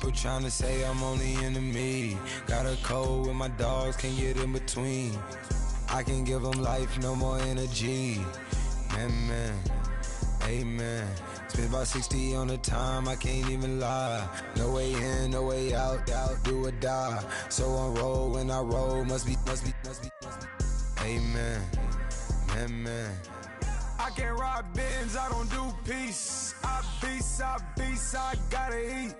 People trying to say I'm only enemy. Got a code with my dogs, can't get in between. I can give them life, no more energy. Man, amen. Spent about 60 on the time, I can't even lie. No way in, no way out, do or die. So on roll, when I roll, must be. Amen, man. I can't ride Benz, I don't do peace. I beast, I gotta eat.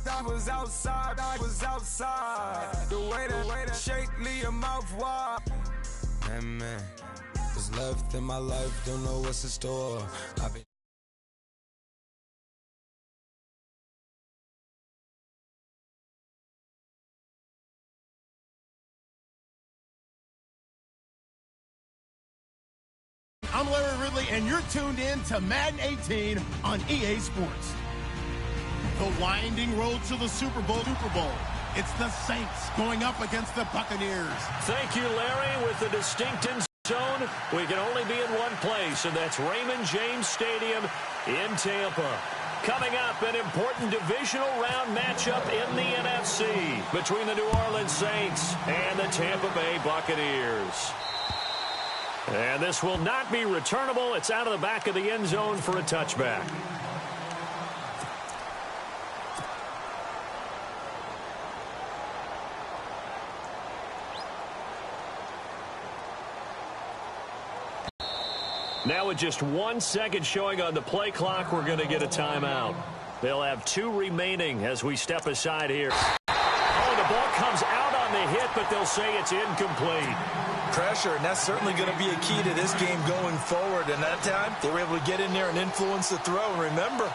I was outside. The way that shake, leave your mouth wide. Man, what's left in my life, don't know what's in store. I'm Larry Ridley, and you're tuned in to Madden 18 on EA Sports. The winding road to the Super Bowl. It's the Saints going up against the Buccaneers. Thank you, Larry. With the distinct end zone, we can only be in one place, and that's Raymond James Stadium in Tampa. Coming up, an important divisional round matchup in the NFC between the New Orleans Saints and the Tampa Bay Buccaneers. And this will not be returnable. It's out of the back of the end zone for a touchback. Now with just 1 second showing on the play clock, we're going to get a timeout. They'll have 2 remaining as we step aside here. Oh, the ball comes out on the hit, but they'll say it's incomplete. Pressure, and that's certainly going to be a key to this game going forward. And that time, they were able to get in there and influence the throw. And remember,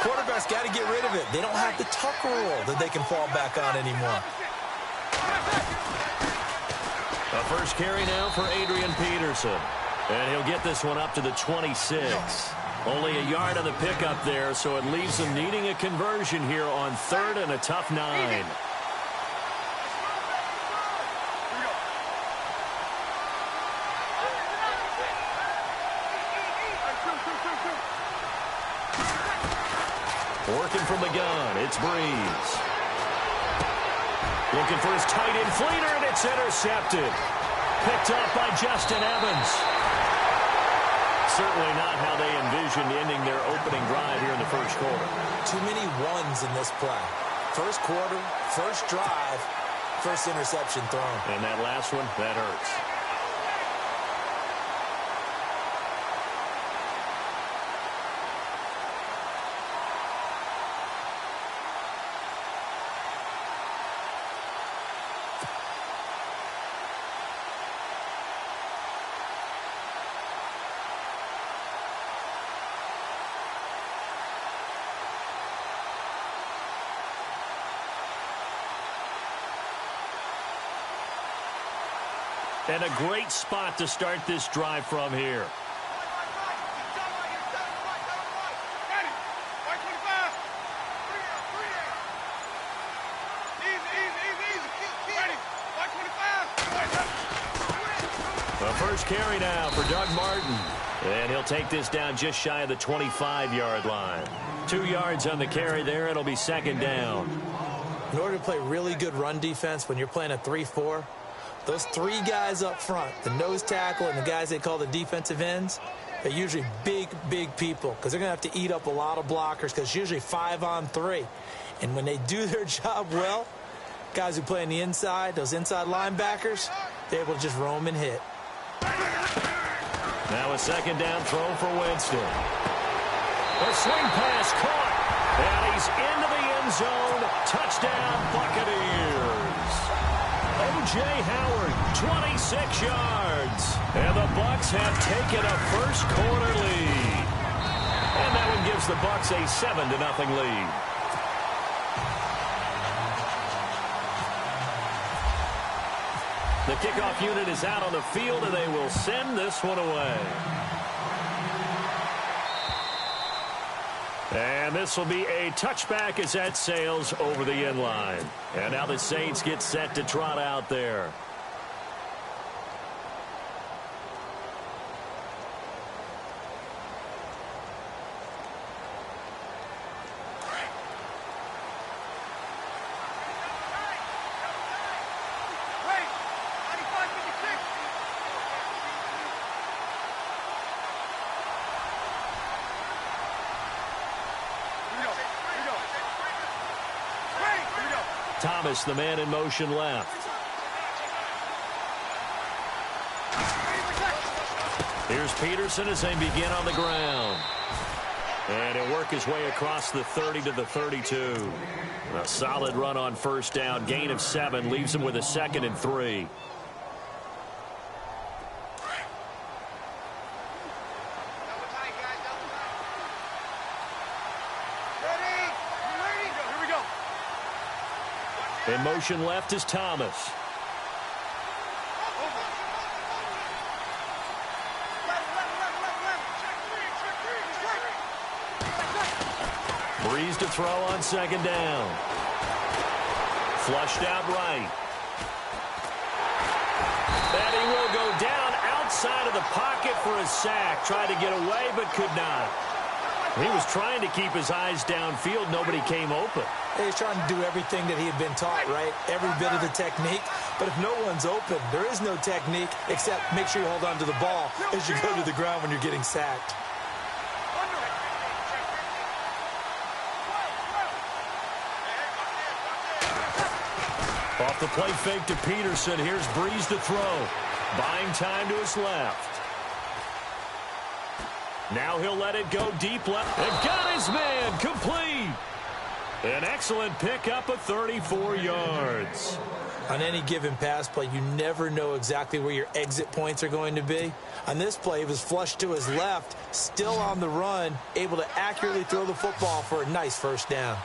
quarterbacks got to get rid of it. They don't have the tuck rule that they can fall back on anymore. A first carry now for Adrian Peterson. And he'll get this one up to the 26. Only a yard on the pickup there, so it leaves them needing a conversion here on 3rd and a tough 9. Working from the gun, it's Breeze. Looking for his tight end fleeter, and it's intercepted. Picked up by Justin Evans. Certainly not how they envisioned ending their opening drive here in the first quarter. Too many ones in this play. First quarter, first drive, first interception thrown. And that last one, that hurts. And a great spot to start this drive from here. The first carry now for Doug Martin. And he'll take this down just shy of the 25-yard line. 2 yards on the carry there. It'll be second down. In order to play really good run defense when you're playing a 3-4, those 3 guys up front, the nose tackle and the guys they call the defensive ends, they're usually big people because they're going to have to eat up a lot of blockers because it's usually 5-on-3. And when they do their job well, guys who play on the inside, those inside linebackers, they're able to just roam and hit. Now a second down throw for Winston. A swing pass caught, and he's into the end zone. Touchdown, Buccaneers. O.J. Howard, 26 yards. And the Bucs have taken a first quarter lead. And that one gives the Bucs a 7-0 lead. The kickoff unit is out on the field, and they will send this one away. And this will be a touchback as that sails over the end line. And now the Saints get set to trot out there. Thomas, the man in motion left. Here's Peterson as they begin on the ground. And he'll work his way across the 30 to the 32. A solid run on first down. Gain of 7 leaves him with a 2nd and 3. In motion left is Thomas. Breeze to throw on 2nd down. Flushed out right. And he will go down outside of the pocket for a sack. Tried to get away but could not. He was trying to keep his eyes downfield. Nobody came open. He was trying to do everything that he had been taught, right? Every bit of the technique. But if no one's open, there is no technique except make sure you hold on to the ball as you go to the ground when you're getting sacked. Off the play fake to Peterson. Here's Breeze to throw. Buying time to his left. Now he'll let it go deep left. And got his man complete. An excellent pickup of 34 yards. On any given pass play, you never know exactly where your exit points are going to be. On this play, he was flushed to his left, still on the run, able to accurately throw the football for a nice first down.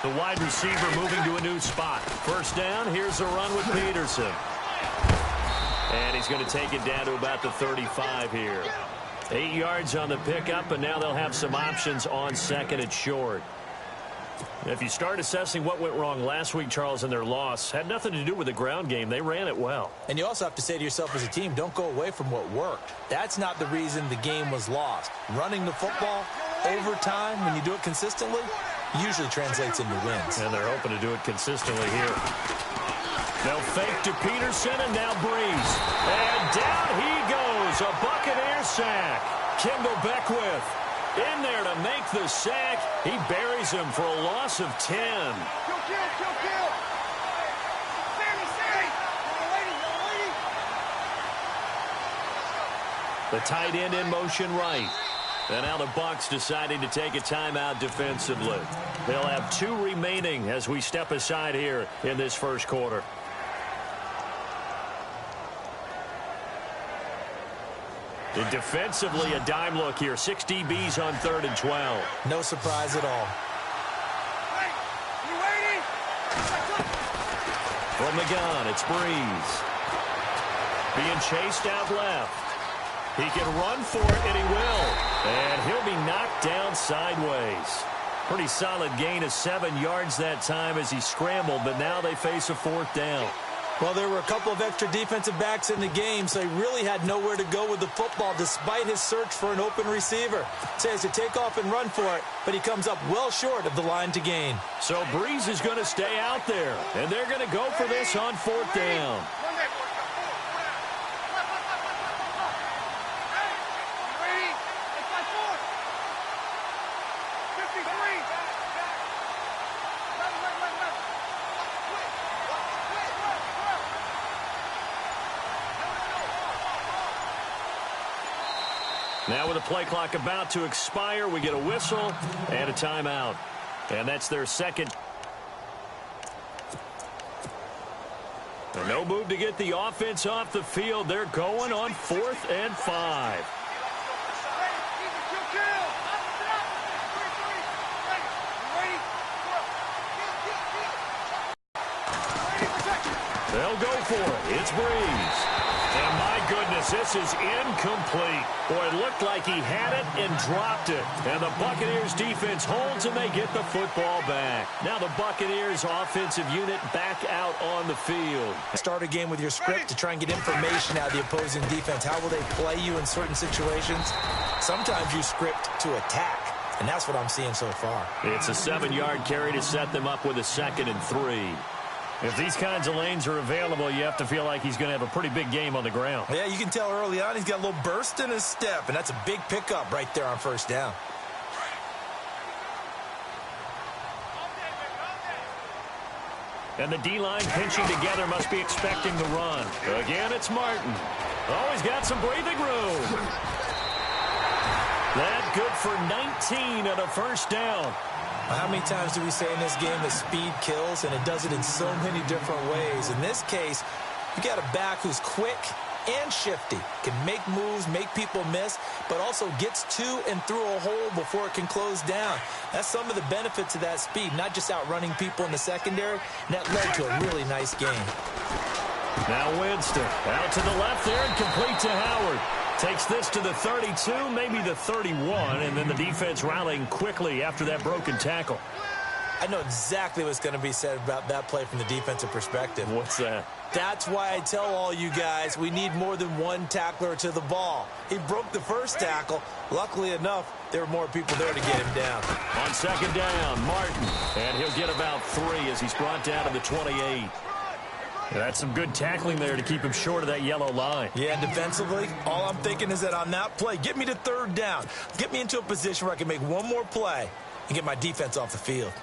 The wide receiver moving to a new spot. First down, here's a run with Peterson. And he's going to take it down to about the 35 here. 8 yards on the pickup, and now they'll have some options on 2nd and short. If you start assessing what went wrong last week, Charles, in their loss, had nothing to do with the ground game. They ran it well. And you also have to say to yourself as a team, don't go away from what worked. That's not the reason the game was lost. Running the football over time, when you do it consistently, usually translates into wins. And they're hoping to do it consistently here. They'll fake to Peterson, and now Breeze. And down he goes. A Buccaneer sack. Kendall Beckwith in there to make the sack. He buries him for a loss of 10. The tight end in motion right. And now the Bucs deciding to take a timeout defensively. They'll have 2 remaining as we step aside here in this first quarter. And defensively, a dime look here. 6 DBs on 3rd and 12. No surprise at all. From the gun, it's Breeze. Being chased out left. He can run for it, and he will. And he'll be knocked down sideways. Pretty solid gain of 7 yards that time as he scrambled, but now they face a 4th down. Well, there were a couple of extra defensive backs in the game, so he really had nowhere to go with the football despite his search for an open receiver. So he has to take off and run for it, but he comes up well short of the line to gain. So Breeze is going to stay out there, and they're going to go for this on 4th down. Now with the play clock about to expire, we get a whistle and a timeout. And that's their second. And no move to get the offense off the field. They're going on 4th and 5. They'll go for it. It's Breeze. And my goodness, this is incomplete. Boy, it looked like he had it and dropped it. And the Buccaneers defense holds and they get the football back. Now the Buccaneers offensive unit back out on the field. Start a game with your script to try and get information out of the opposing defense. How will they play you in certain situations? Sometimes you script to attack. And that's what I'm seeing so far. It's a 7-yard carry to set them up with a 2nd and 3. If these kinds of lanes are available, you have to feel like he's going to have a pretty big game on the ground. Yeah, you can tell early on he's got a little burst in his step, and that's a big pickup right there on first down. And the D-line pinching together must be expecting the run. Again, it's Martin. Oh, he's got some breathing room. That good for 19 and a first down. How many times do we say in this game that speed kills, and it does it in so many different ways? In this case, you got a back who's quick and shifty, can make moves, make people miss, but also gets to and through a hole before it can close down. That's some of the benefits of that speed, not just outrunning people in the secondary, and that led to a really nice game. Now Winston out to the left there and complete to Howard. Takes this to the 32, maybe the 31, and then the defense rallying quickly after that broken tackle. I know exactly what's going to be said about that play from the defensive perspective. What's that? That's why I tell all you guys we need more than one tackler to the ball. He broke the first tackle. Luckily enough, there were more people there to get him down. On second down, Martin. And he'll get about 3 as he's brought down to the 28. That's some good tackling there to keep him short of that yellow line. Yeah, defensively, all I'm thinking is that on that play, get me to third down. Get me into a position where I can make one more play and get my defense off the field.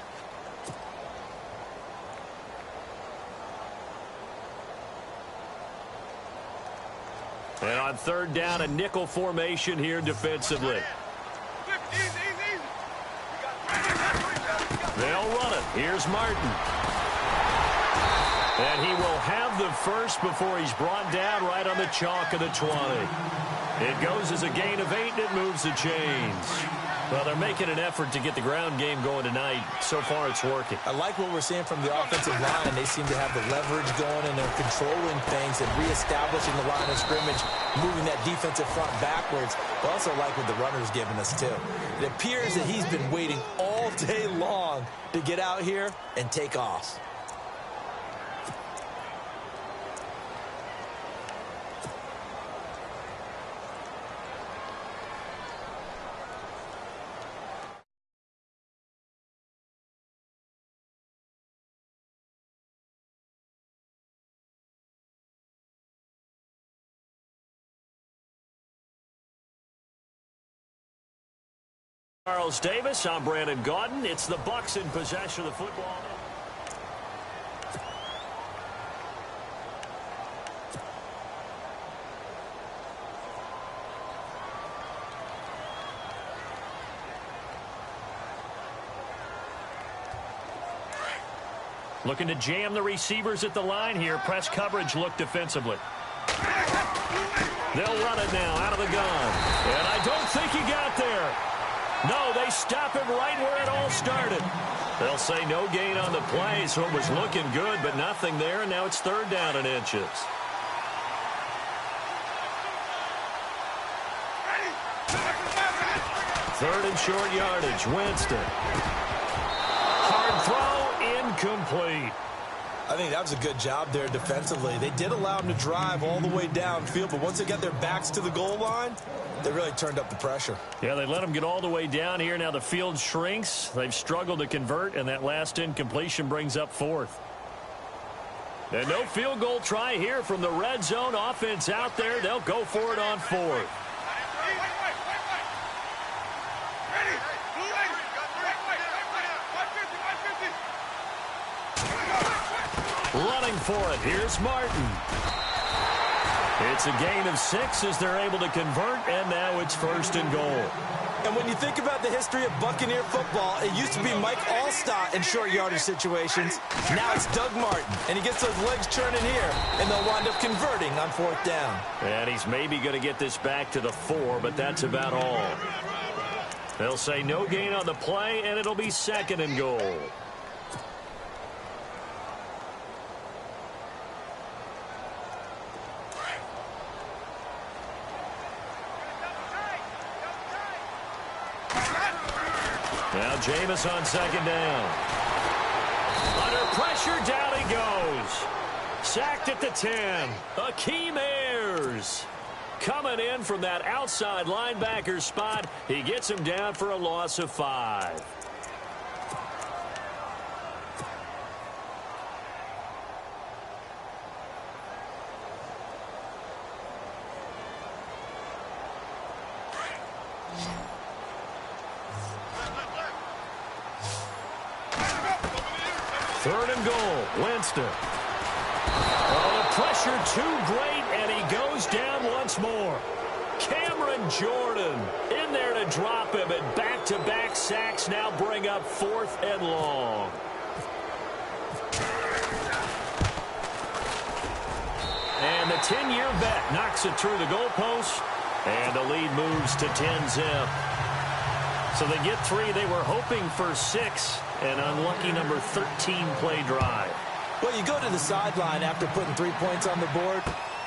And on third down, a nickel formation here defensively. They'll run it. Here's Martin. And he will have the first before he's brought down right on the chalk of the 20. It goes as a gain of 8, and it moves the chains. Well, they're making an effort to get the ground game going tonight. So far, it's working. I like what we're seeing from the offensive line. They seem to have the leverage going, and they're controlling things and reestablishing the line of scrimmage, moving that defensive front backwards. But also like what the runner's giving us, too. It appears that he's been waiting all day long to get out here and take off. Charles Davis, I'm Brandon Gaudin. It's the Bucks in possession of the football. Looking to jam the receivers at the line here. Press coverage look defensively. They'll run it now out of the gun. And I don't think he got there. No, they stop him right where it all started. They'll say no gain on the play, so it was looking good, but nothing there, and now it's third down and inches. Third and short yardage, Winston. Hard throw, incomplete. I think that was a good job there defensively. They did allow him to drive all the way downfield, but once they got their backs to the goal line, they really turned up the pressure. Yeah, they let him get all the way down here. Now the field shrinks. They've struggled to convert, and that last incompletion brings up fourth. And no field goal try here from the red zone offense out there. They'll go for it on fourth. Running for it. Here's Martin. It's a gain of 6 as they're able to convert, and now it's first and goal. And when you think about the history of Buccaneer football, it used to be Mike Allstott in short yardage situations. Now it's Doug Martin, and he gets those legs churning here, and they'll wind up converting on fourth down. And he's maybe going to get this back to the 4, but that's about all. They'll say no gain on the play, and it'll be second and goal. Now Jameis on second down. Under pressure, down he goes. Sacked at the 10. Akeem Ayers coming in from that outside linebacker spot. He gets him down for a loss of 5. Third and goal, Winston. Oh, the pressure too great, and he goes down once more. Cameron Jordan in there to drop him, and back-to-back sacks now bring up 4th and long. And the 10-year vet knocks it through the goalpost, and the lead moves to 10-zip. So they get 3. They were hoping for 6, an unlucky number 13 play drive. Well, you go to the sideline after putting 3 points on the board,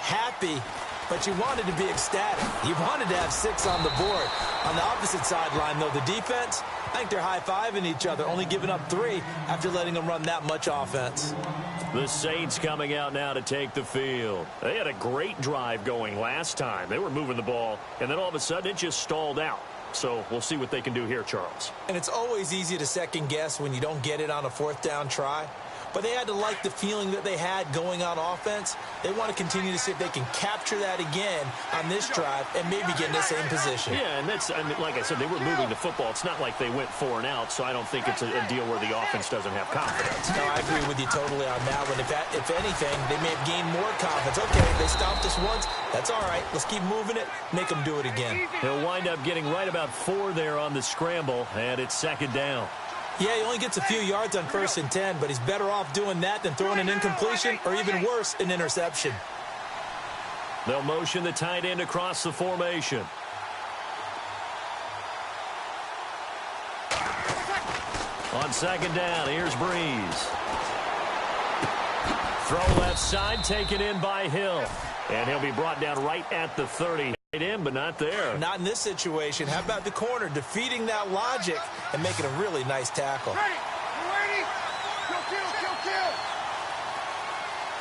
happy, but you wanted to be ecstatic. You wanted to have 6 on the board. On the opposite sideline, though, the defense, I think they're high-fiving each other, only giving up 3 after letting them run that much offense. The Saints coming out now to take the field. They had a great drive going last time. They were moving the ball, and then all of a sudden it just stalled out. So we'll see what they can do here, Charles. And it's always easy to second-guess when you don't get it on a 4th down try. But they had to like the feeling that they had going on offense. They want to continue to see if they can capture that again on this drive and maybe get in the same position. Yeah, and that's, I mean, like I said, they were moving the football. It's not like they went 4 and out, so I don't think it's a deal where the offense doesn't have confidence. No, I agree with you totally on that one. If anything, they may have gained more confidence. Okay, they stopped us once. That's all right. Let's keep moving it, make them do it again. He'll wind up getting right about 4 there on the scramble, and it's 2nd down. Yeah, he only gets a few yards on 1st and 10, but he's better off doing that than throwing an incompletion or even worse, an interception. They'll motion the tight end across the formation. On 2nd down, here's Breeze. Throw left side, taken in by Hill. And he'll be brought down right at the 30. In, but not there. Not in this situation. How about the corner defeating that logic and making a really nice tackle? Ready? You ready? Kill.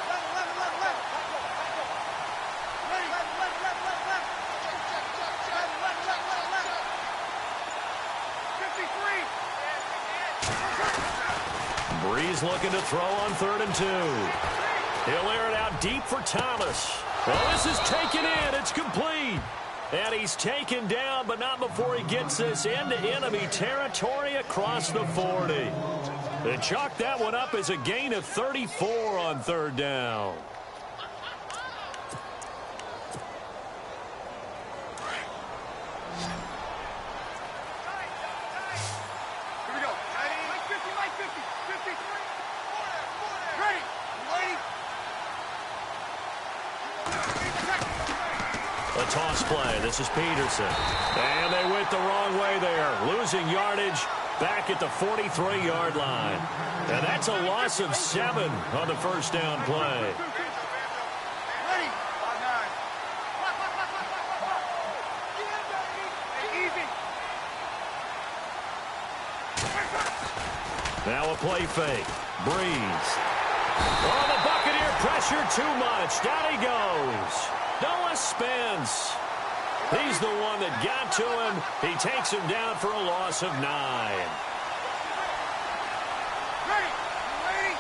Left. Ready? Left. 53. Breeze looking to throw on 3rd and 2. He'll air it out deep for Thomas. Well, this is taken in. It's complete. And he's taken down, but not before he gets this into enemy territory across the 40. They chalk that one up as a gain of 34 on 3rd down. Here we go. Like 50. 53. Ready? You ready? A toss play. This is Peterson. And they went the wrong way there. Losing yardage back at the 43-yard line. And that's a loss of 7 on the 1st down play. Ready? 5-9. Easy. Now a play fake. Breeze. Oh, the Buccaneer pressure too much. Down he goes. Noah Spence. He's the one that got to him. He takes him down for a loss of 9. Ready? You ready?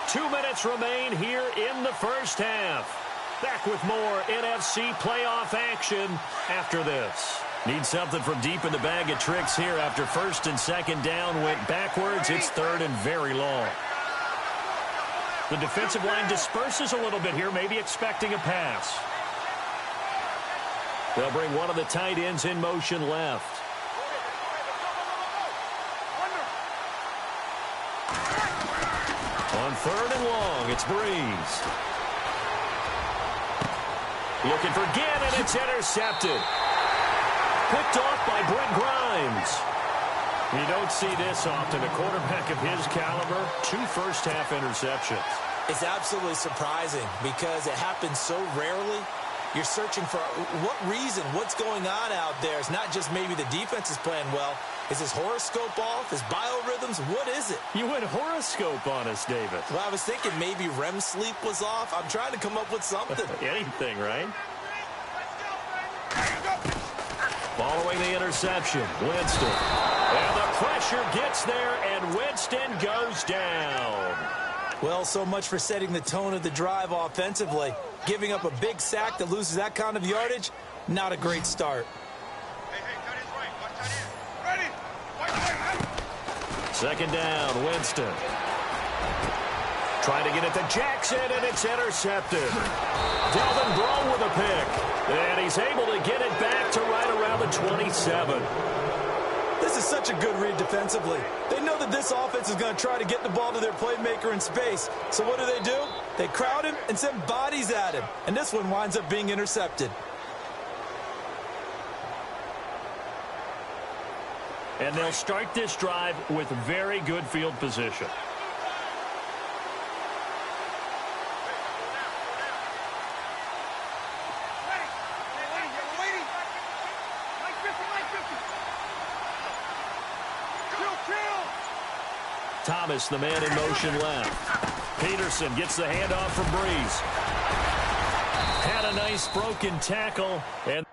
2 minutes remain here in the 1st half. Back with more NFC playoff action after this. Need something from deep in the bag of tricks here after 1st and 2nd down went backwards. It's 3rd and very long. The defensive line disperses a little bit here, maybe expecting a pass. They'll bring one of the tight ends in motion left. On 3rd and long, it's Breeze. Looking for Ginn, and it's intercepted. Picked off by Brent Grimes. You don't see this often. A quarterback of his caliber, 2 first-half interceptions. It's absolutely surprising because it happens so rarely. You're searching for what reason, what's going on out there. It's not just maybe the defense is playing well. Is his horoscope off? His biorhythms? What is it? You went horoscope on us, David. Well, I was thinking maybe REM sleep was off. I'm trying to come up with something. Anything, right? Following the interception, Winston. And the pressure gets there, and Winston goes down. Well, so much for setting the tone of the drive offensively. Giving up a big sack that loses that kind of yardage, Not a great start. Hey, tight end's right. Watch tight end. Ready. Right. Second down, Winston. Trying to get it to Jackson, and it's intercepted. Delvin Breaux with a pick. And he's able to get it back to right around the 27. This is such a good read defensively. They know that this offense is going to try to get the ball to their playmaker in space. So what do? They crowd him and send bodies at him. And this one winds up being intercepted. And they'll start this drive with very good field position. Thomas, the man in motion left. Peterson gets the handoff from Breeze. Had a nice broken tackle. And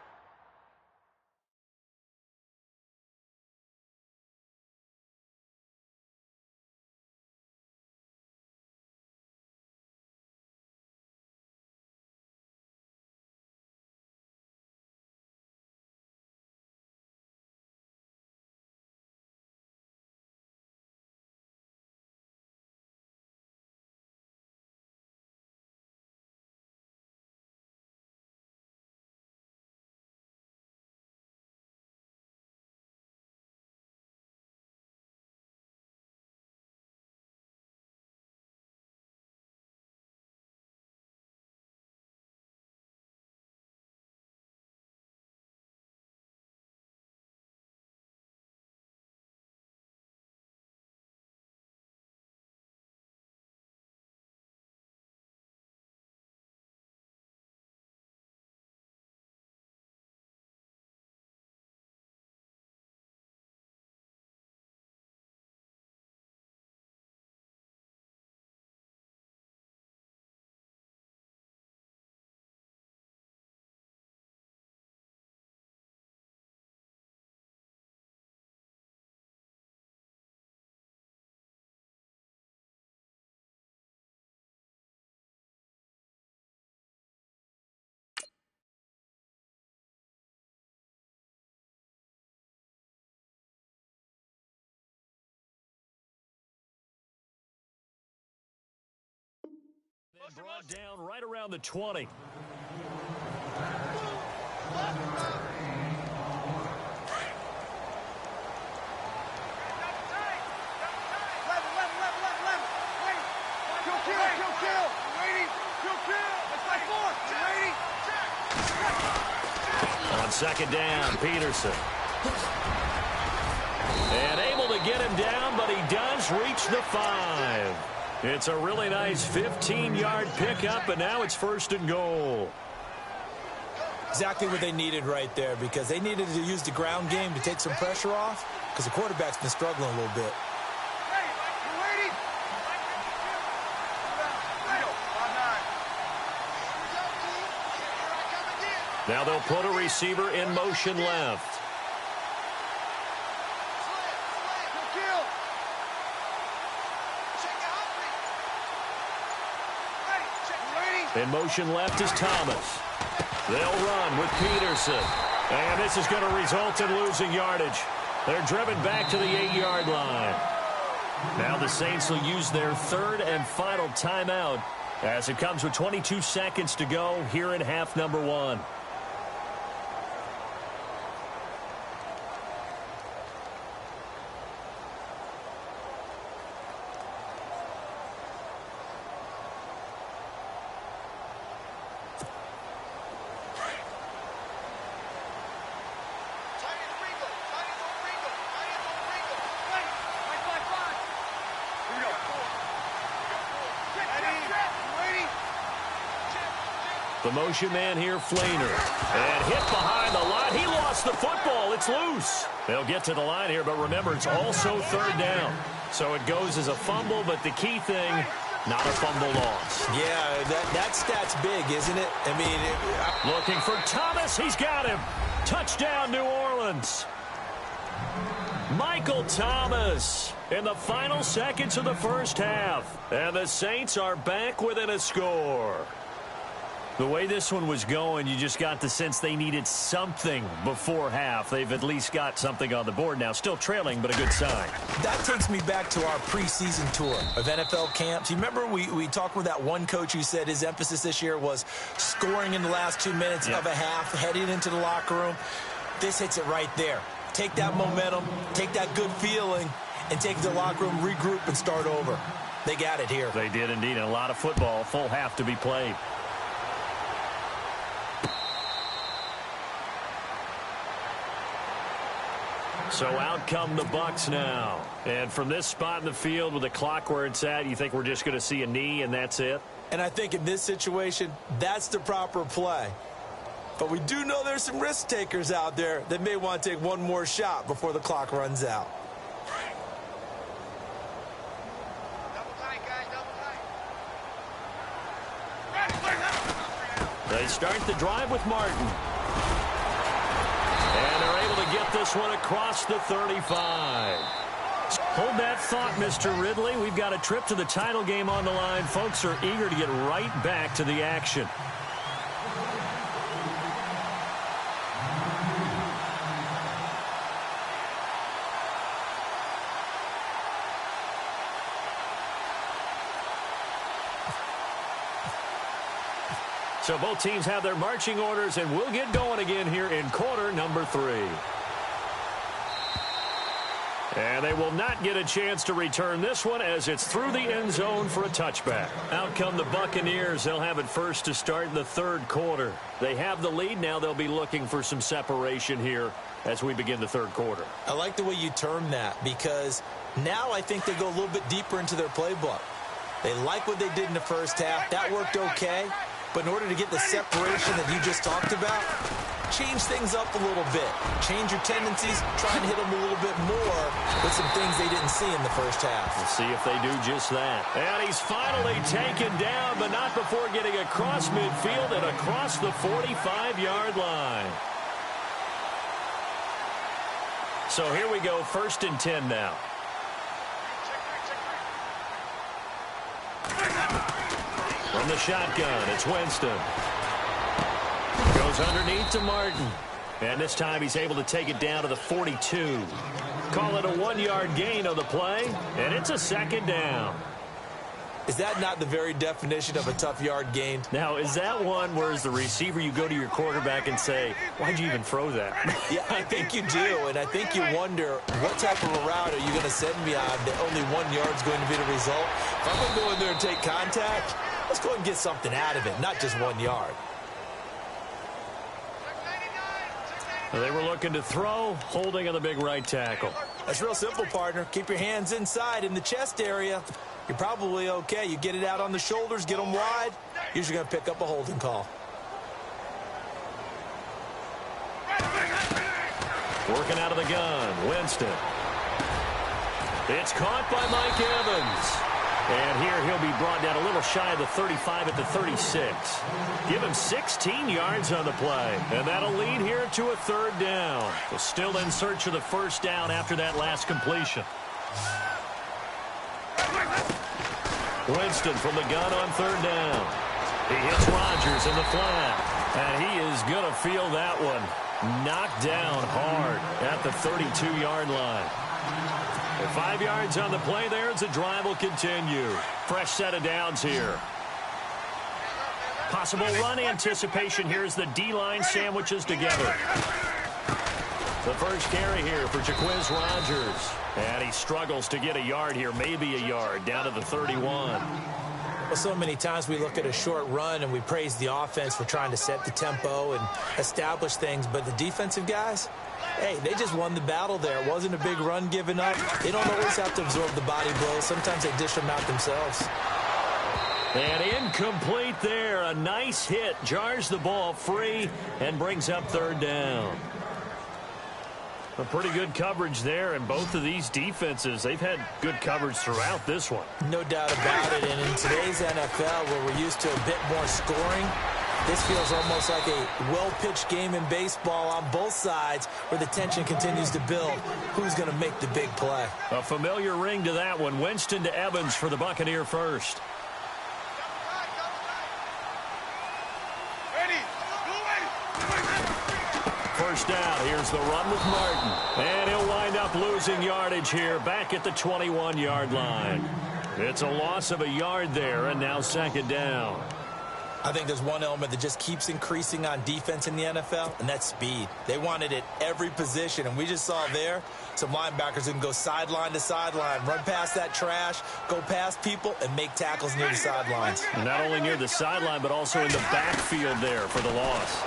brought down right around the 20. On second down, Peterson. And able to get him down, but he does reach the 5. It's a really nice 15-yard pickup, and now it's 1st and goal. Exactly what they needed right there, because they needed to use the ground game to take some pressure off, because the quarterback's been struggling a little bit. Now they'll put a receiver in motion left. In motion left is Thomas. They'll run with Peterson. And this is going to result in losing yardage. They're driven back to the 8-yard line. Now the Saints will use their 3rd and final timeout as it comes with 22 seconds to go here in half number 1. The motion man here, Flainer. And hit behind the line. He lost the football. It's loose. They'll get to the line here, but remember, it's also 3rd down. So it goes as a fumble, but the key thing, not a fumble loss. Yeah, that stat's big, isn't it? I mean, looking for Thomas. He's got him. Touchdown, New Orleans. Michael Thomas in the final seconds of the first half. And the Saints are back within a score. The way this one was going, you just got the sense they needed something before half. They've at least got something on the board now. Still trailing, but a good sign. That takes me back to our preseason tour of NFL camps. You remember we talked with that one coach who said his emphasis this year was scoring in the last 2 minutes of a half, heading into the locker room. This hits it right there. Take that momentum, take that good feeling, and take it to the locker room, regroup, and start over. They got it here. They did indeed. And a lot of football, full half to be played. So out come the Bucs now. And from this spot in the field with the clock where it's at, you think we're just going to see a knee and that's it? And I think in this situation, that's the proper play. But we do know there's some risk takers out there that may want to take one more shot before the clock runs out. Double tight, guys, double tight. They start the drive with Martin. And they're able to get this one across the 35. Hold that thought, Mr. Ridley. We've got a trip to the title game on the line. Folks are eager to get right back to the action. So both teams have their marching orders, and we'll get going again here in quarter number 3. And they will not get a chance to return this one as it's through the end zone for a touchback. Out come the Buccaneers. They'll have it first to start in the third quarter. They have the lead. Now they'll be looking for some separation here as we begin the third quarter. I like the way you term that because now I think they go a little bit deeper into their playbook. They like what they did in the first half. That worked okay. But in order to get the separation that you just talked about, change things up a little bit. Change your tendencies, try and hit them a little bit more with some things they didn't see in the first half. We'll see if they do just that. And he's finally taken down, but not before getting across midfield and across the 45-yard line. So here we go, 1st and 10 now. From the shotgun, it's Winston. Goes underneath to Martin. And this time he's able to take it down to the 42. Call it a 1-yard gain on the play, and it's a 2nd down. Is that not the very definition of a tough yard gain? Now, is that one where as the receiver you go to your quarterback and say, why'd you even throw that? Yeah, I think you do, and I think you wonder what type of a route are you going to send me on that only 1 yard's going to be the result? If I'm going to go in there and take contact, let's go and get something out of it, not just 1 yard. They were looking to throw, holding on the big right tackle. That's real simple, partner. Keep your hands inside in the chest area. You're probably okay. You get it out on the shoulders, get them wide. Usually going to pick up a holding call. Working out of the gun, Winston. It's caught by Mike Evans. And here he'll be brought down a little shy of the 35 at the 36. Give him 16 yards on the play. And that'll lead here to a 3rd down. We're still in search of the 1st down after that last completion. Winston from the gun on 3rd down. He hits Rodgers in the flat. And he is going to feel that one knocked down hard at the 32-yard line. 5 yards on the play there as the drive will continue. Fresh set of downs here. Possible run anticipation here as the D-line sandwiches together. The first carry here for Jaquiz Rodgers. And he struggles to get a yard here, maybe a yard, down to the 31. Well, so many times we look at a short run and we praise the offense for trying to set the tempo and establish things, but the defensive guys, hey, they just won the battle there. It wasn't a big run given up. They don't always have to absorb the body blows. Sometimes they dish them out themselves. And incomplete there. A nice hit. Jars the ball free and brings up 3rd down. A pretty good coverage there, and both of these defenses, they've had good coverage throughout this one. No doubt about it, and in today's NFL, where we're used to a bit more scoring, this feels almost like a well-pitched game in baseball on both sides where the tension continues to build. Who's going to make the big play? A familiar ring to that one. Winston to Evans for the Buccaneer first. first down. Here's the run with Martin. And he'll wind up losing yardage here back at the 21-yard line. It's a loss of a yard there, and now second down. I think there's one element that just keeps increasing on defense in the NFL, and that's speed. They want it at every position, and we just saw there some linebackers who can go sideline to sideline, run past that trash, go past people, and make tackles near the sidelines. And not only near the sideline, but also in the backfield there for the loss.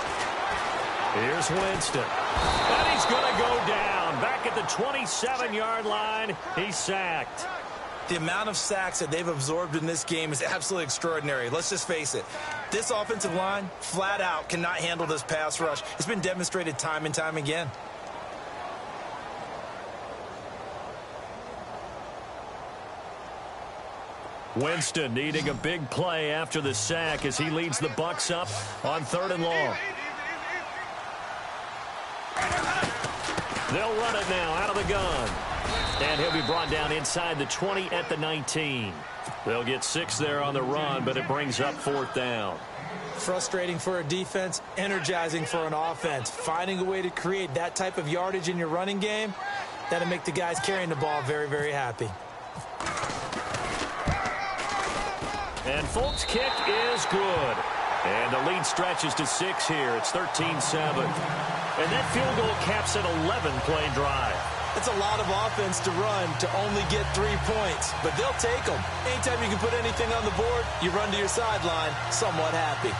Here's Winston. And he's going to go down. Back at the 27-yard line, he's sacked. The amount of sacks that they've absorbed in this game is absolutely extraordinary. Let's just face it. This offensive line, flat out, cannot handle this pass rush. It's been demonstrated time and time again. Winston needing a big play after the sack as he leads the Bucs up on 3rd and long. They'll run it now out of the gun. And he'll be brought down inside the 20 at the 19. They'll get 6 there on the run, but it brings up 4th down. Frustrating for a defense, energizing for an offense. Finding a way to create that type of yardage in your running game, that'll make the guys carrying the ball very, very happy. And Folk's kick is good. And the lead stretches to 6 here. It's 13-7. And that field goal caps an 11-play drive. It's a lot of offense to run to only get 3 points, but they'll take them. Anytime you can put anything on the board, you run to your sideline somewhat happy.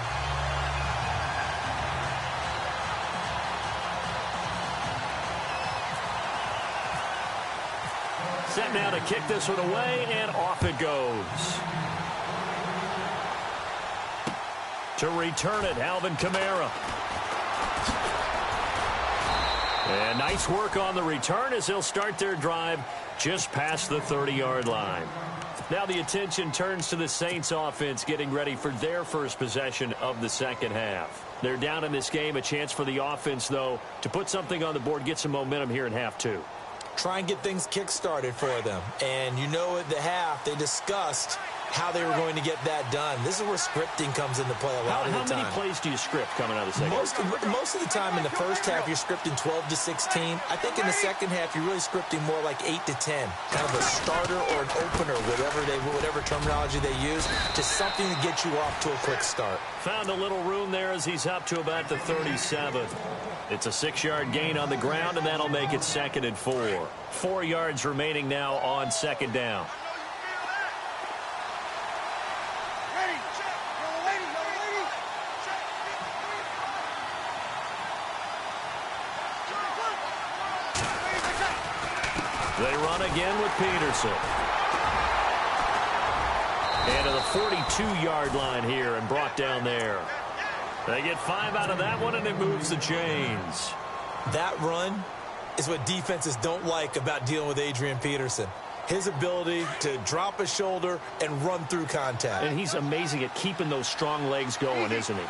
Set now to kick this one away, and off it goes. To return it, Alvin Kamara. And nice work on the return as they'll start their drive just past the 30-yard line. Now the attention turns to the Saints offense getting ready for their first possession of the second half. They're down in this game. A chance for the offense, though, to put something on the board, get some momentum here in half 2. Try and get things kick-started for them. And you know at the half they discussed how they were going to get that done. This is where scripting comes into play a lot of the time. How many plays do you script coming out of the second half? Most of the time in the first half, you're scripting 12 to 16. I think in the second half, you're really scripting more like 8 to 10. Kind of a starter or an opener, whatever terminology they use, just something to get you off to a quick start. Found a little room there as he's up to about the 37. It's a 6-yard gain on the ground, and that'll make it 2nd and 4. 4 yards remaining now on second down. They run again with Peterson. And to the 42-yard line here and brought down there. They get 5 out of that one, and it moves the chains. That run is what defenses don't like about dealing with Adrian Peterson. His ability to drop a shoulder and run through contact. And he's amazing at keeping those strong legs going, isn't he?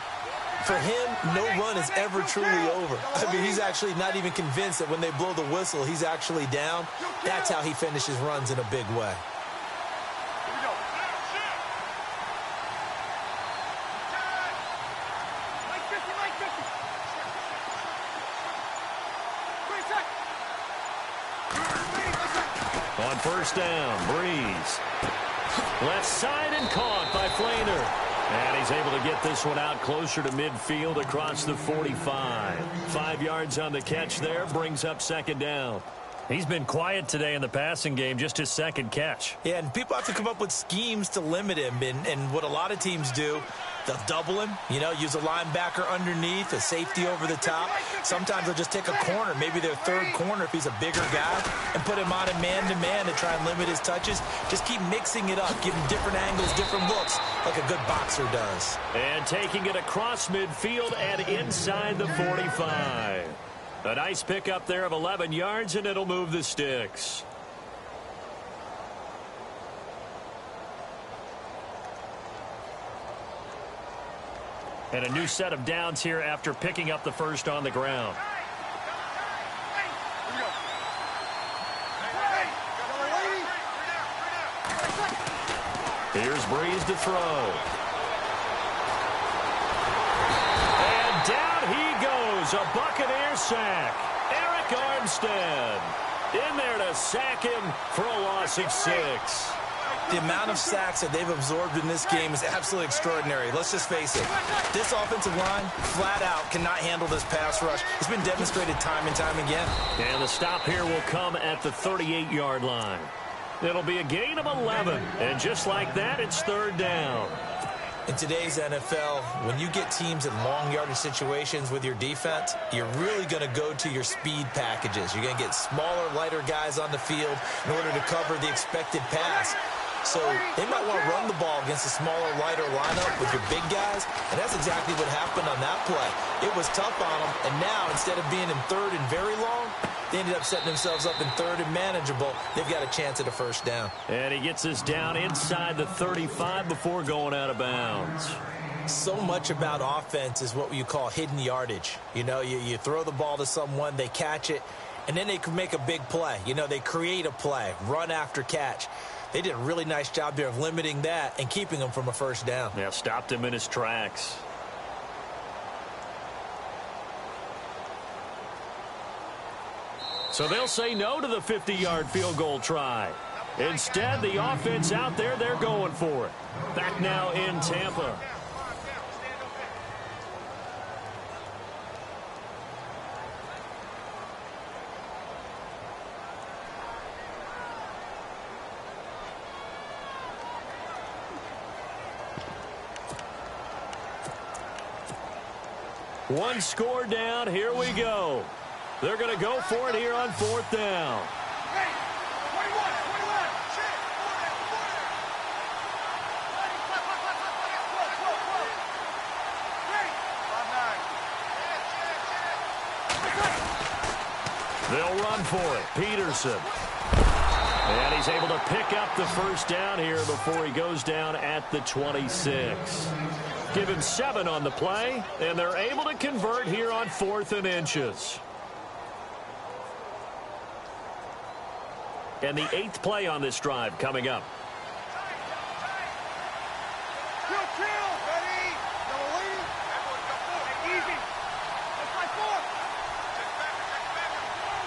For him, no run is ever truly over. I mean, he's actually not even convinced that when they blow the whistle, he's actually down. That's how he finishes runs in a big way. On first down, Breeze. Left side and caught by Flainer. And he's able to get this one out closer to midfield across the 45. 5 yards on the catch there, brings up second down. He's been quiet today in the passing game, just his second catch. Yeah, and people have to come up with schemes to limit him. And what a lot of teams do, they'll double him, use a linebacker underneath, a safety over the top. Sometimes they'll just take a corner, maybe their third corner if he's a bigger guy, and put him on a man-to-man to try and limit his touches. Just keep mixing it up, give him different angles, different looks, like a good boxer does. And taking it across midfield and inside the 45. A nice pickup there of 11 yards, and it'll move the sticks. And a new set of downs here after picking up the first on the ground. Here's Breeze to throw. And down he goes. goes, a Buccaneer sack. Eric Armstead in there to sack him for a loss of 6. The amount of sacks that they've absorbed in this game is absolutely extraordinary. Let's just face it. This offensive line, flat out, cannot handle this pass rush. It's been demonstrated time and time again. And the stop here will come at the 38-yard line. It'll be a gain of 11. And just like that, it's 3rd down. In today's NFL, when you get teams in long yardage situations with your defense, you're really going to go to your speed packages. You're going to get smaller, lighter guys on the field in order to cover the expected pass. So they might want to run the ball against a smaller, lighter lineup with your big guys, and that's exactly what happened on that play. It was tough on them, and now instead of being in 3rd and very long, they ended up setting themselves up in 3rd and manageable. They've got a chance at a 1st down. And he gets us down inside the 35 before going out of bounds. So much about offense is what you call hidden yardage. You know, you throw the ball to someone, they catch it, and then they can make a big play. You know, they create a play, run after catch. They did a really nice job there of limiting that and keeping him from a 1st down. Yeah, stopped him in his tracks. So they'll say no to the 50-yard field goal try. Instead, the offense out there, they're going for it. Back now in Tampa. One score down. Here we go. They're going to go for it here on 4th down. They'll run for it. Peterson. And he's able to pick up the 1st down here before he goes down at the 26. Give him 7 on the play, and they're able to convert here on 4th and inches. And the 8th play on this drive coming up.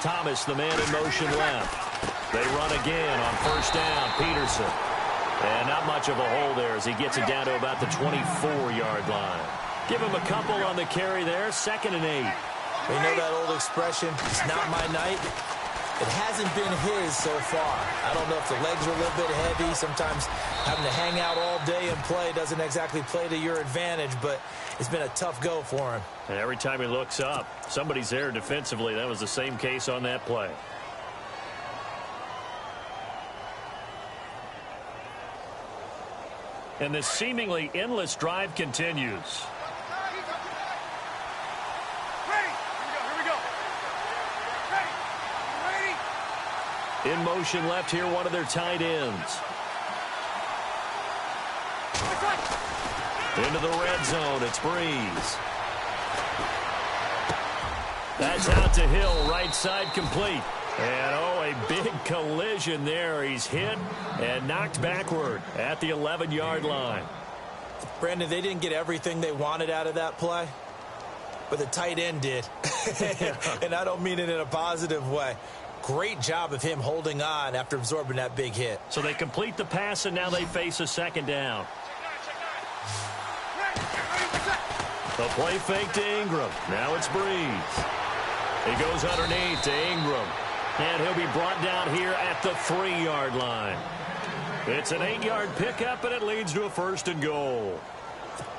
Thomas, the man in motion left. They run again on 1st down. Peterson. And not much of a hole there as he gets it down to about the 24-yard line. Give him a couple on the carry there. 2nd and 8. You know that old expression, it's not my night? It hasn't been his so far. I don't know if the legs are a little bit heavy. Sometimes having to hang out all day and play doesn't exactly play to your advantage, but it's been a tough go for him. And every time he looks up, somebody's there defensively. That was the same case on that play. And this seemingly endless drive continues. In motion left here, one of their tight ends. Into the red zone, it's Breeze. That's out to Hill, right side complete. And, oh, a big collision there. He's hit and knocked backward at the 11-yard line. Brandon, they didn't get everything they wanted out of that play, but the tight end did. And I don't mean it in a positive way. Great job of him holding on after absorbing that big hit. So they complete the pass, and now they face a 2nd down. The play fake to Ingram. Now it's Breeze. He goes underneath to Ingram. And he'll be brought down here at the 3-yard line. It's an 8-yard pickup, and it leads to a 1st and goal.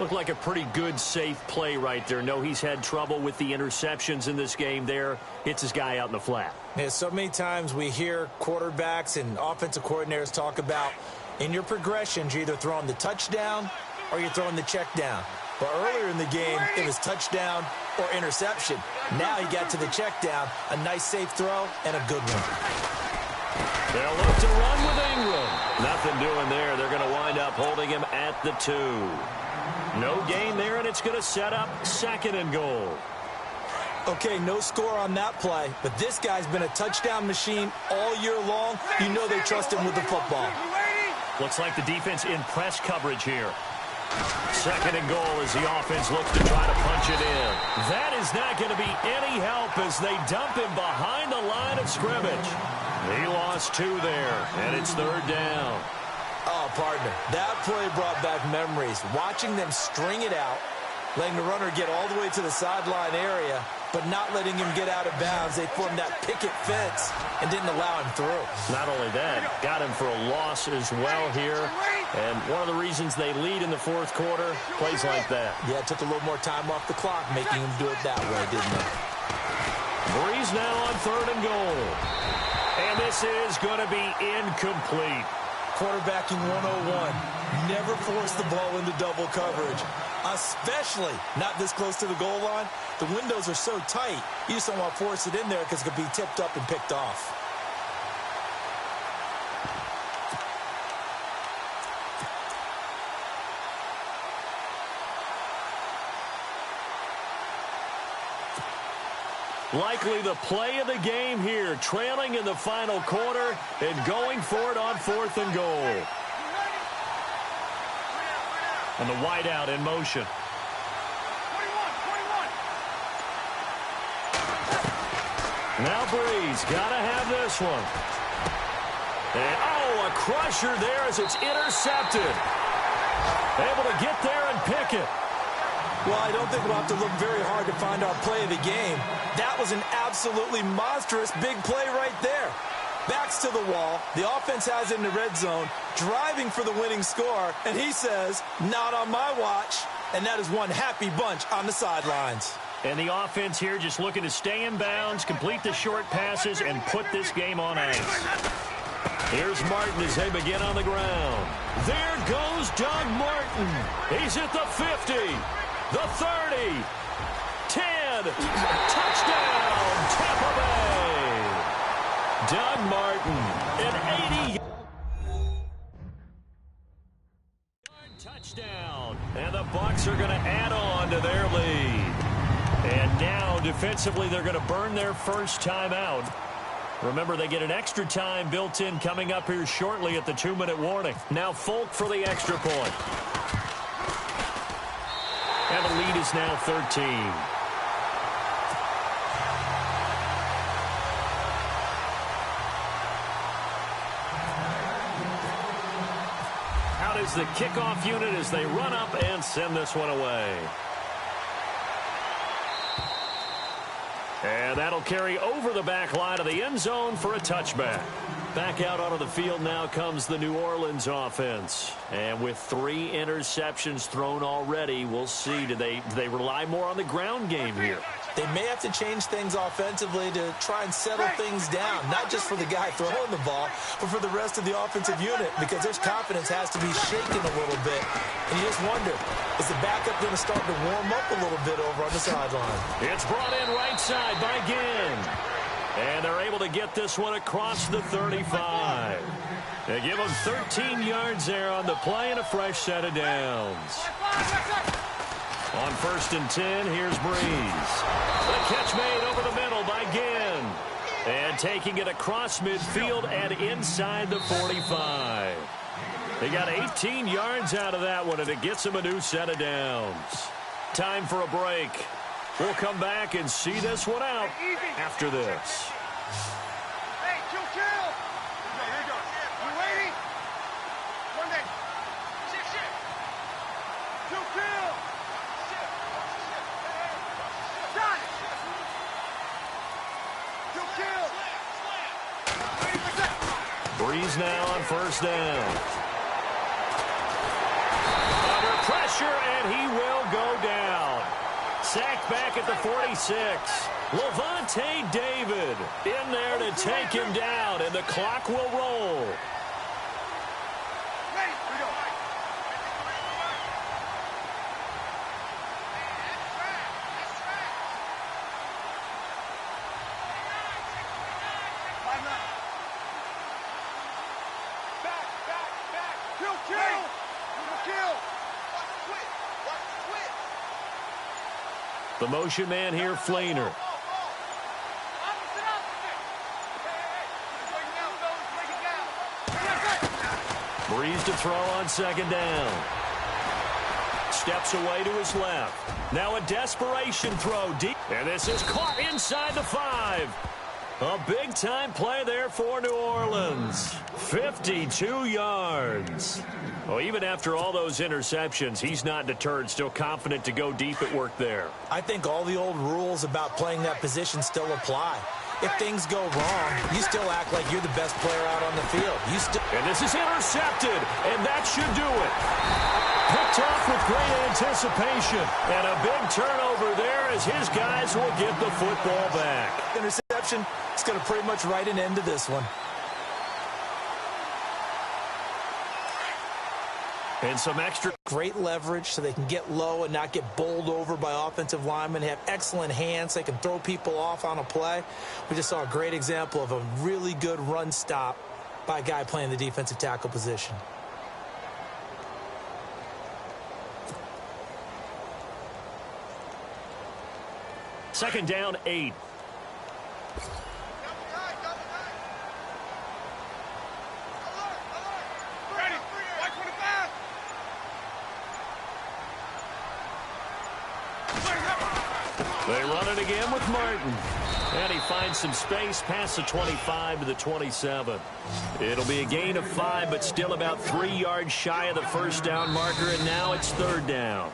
Looked like a pretty good, safe play right there. No, he's had trouble with the interceptions in this game there. Hits his guy out in the flat. Yeah, so many times we hear quarterbacks and offensive coordinators talk about in your progressions, you're either throwing the touchdown or you're throwing the check down. But earlier in the game, it was touchdown or interception. Now he got to the check down, a nice safe throw, and a good one. They'll look to run with Ingram. Nothing doing there. They're going to wind up holding him at the 2. No gain there, and it's going to set up 2nd and goal. Okay, no score on that play, but this guy's been a touchdown machine all year long. You know they trust him with the football. Looks like the defense in press coverage here. Second and goal as the offense looks to try to punch it in. That is not going to be any help as they dump him behind the line of scrimmage. He lost 2 there, and it's third down. Oh, partner, that play brought back memories. Watching them string it out, letting the runner get all the way to the sideline area, but not letting him get out of bounds. They formed that picket fence and didn't allow him through. Not only that, got him for a loss as well here. And one of the reasons they lead in the fourth quarter, plays like that. Yeah, it took a little more time off the clock, making him do it that way, didn't it? Breeze now on third and goal. And this is going to be incomplete. Quarterbacking 101. Never force the ball into double coverage, especially not this close to the goal line. The windows are so tight, you just don't want to force it in there because it could be tipped up and picked off. Likely the play of the game here, trailing in the final quarter and going for it on fourth and goal. And the wideout in motion. 21. Now Breeze, got to have this one. And, oh, a crusher there as it's intercepted. Able to get there and pick it. Well, I don't think we'll have to look very hard to find our play of the game. That was an absolutely monstrous big play right there. Backs to the wall. The offense has it in the red zone, driving for the winning score, and he says, not on my watch. And that is one happy bunch on the sidelines. And the offense here just looking to stay in bounds, complete the short passes, and put this game on ice. Here's Martin as they begin on the ground. There goes Doug Martin. He's at the 50, the 30, 10, touchdown, Tampa Bay. Doug Martin, an 80-yard touchdown. And the Bucs are going to add on to their lead. And now, defensively, they're going to burn their first timeout. Remember, they get an extra time built in coming up here shortly at the 2-minute warning. Now Folk for the extra point. And the lead is now 13. Out is the kickoff unit as they run up and send this one away. And that'll carry over the back line of the end zone for a touchback. Back out onto the field now comes the New Orleans offense. And with 3 interceptions thrown already, we'll see. Do they rely more on the ground game here? They may have to change things offensively to try and settle things down, not just for the guy throwing the ball, but for the rest of the offensive unit, because their confidence has to be shaken a little bit. And you just wonder, is the backup going to start to warm up a little bit over on the sideline? It's brought in right side by Ginn. And they're able to get this one across the 35. They give them 13 yards there on the play and a fresh set of downs. On 1st and 10, here's Breeze. The catch made over the middle by Ginn. And taking it across midfield and inside the 45. They got 18 yards out of that one, and it gets them a new set of downs. Time for a break. We'll come back and see this one out after this. Hey, chill. Here you go. You waiting? 1 day. Shit. Chill. Done. Chill. Breeze now on 1st down. Under pressure, and he will go down. Sacked back at the 46. Levante David in there to take him down, and the clock will roll. Ready? Here we go. Back. Kill. Quit. The motion man here, Flainer. Breeze to throw on 2nd down. Steps away to his left. Now a desperation throw deep. And this is caught inside the 5. A big-time play there for New Orleans. 52 yards. Well, even after all those interceptions, he's not deterred, still confident to go deep at work there. I think all the old rules about playing that position still apply. If things go wrong, you still act like you're the best player out on the field. And this is intercepted, and that should do it. Picked off with great anticipation, and a big turnover there as his guys will get the football back. Interception is going to pretty much write an end to this one. And some extra great leverage so they can get low and not get bowled over by offensive linemen. They have excellent hands. They can throw people off on a play. We just saw a great example of a really good run stop by a guy playing the defensive tackle position. Second down, 8. They run it again with Martin. And he finds some space past the 25 to the 27. It'll be a gain of 5, but still about 3 yards shy of the first down marker, and now it's third down.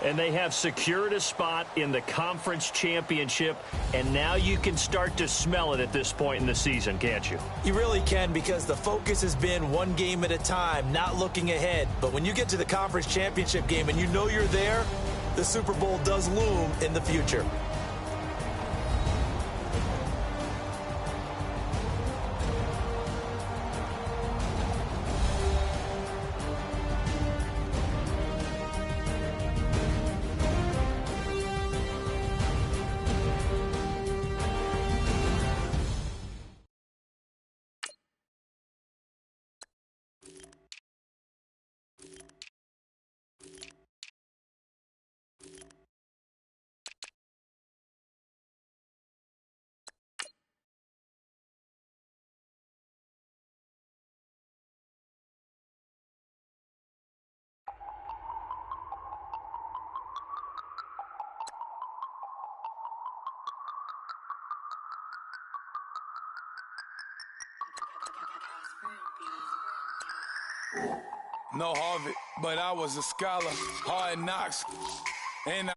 And they have secured a spot in the conference championship, and now you can start to smell it at this point in the season, can't you? You really can, because the focus has been one game at a time, not looking ahead. But when you get to the conference championship game and you know you're there, the Super Bowl does loom in the future. No Harvard, but I was a scholar. Hard knocks. And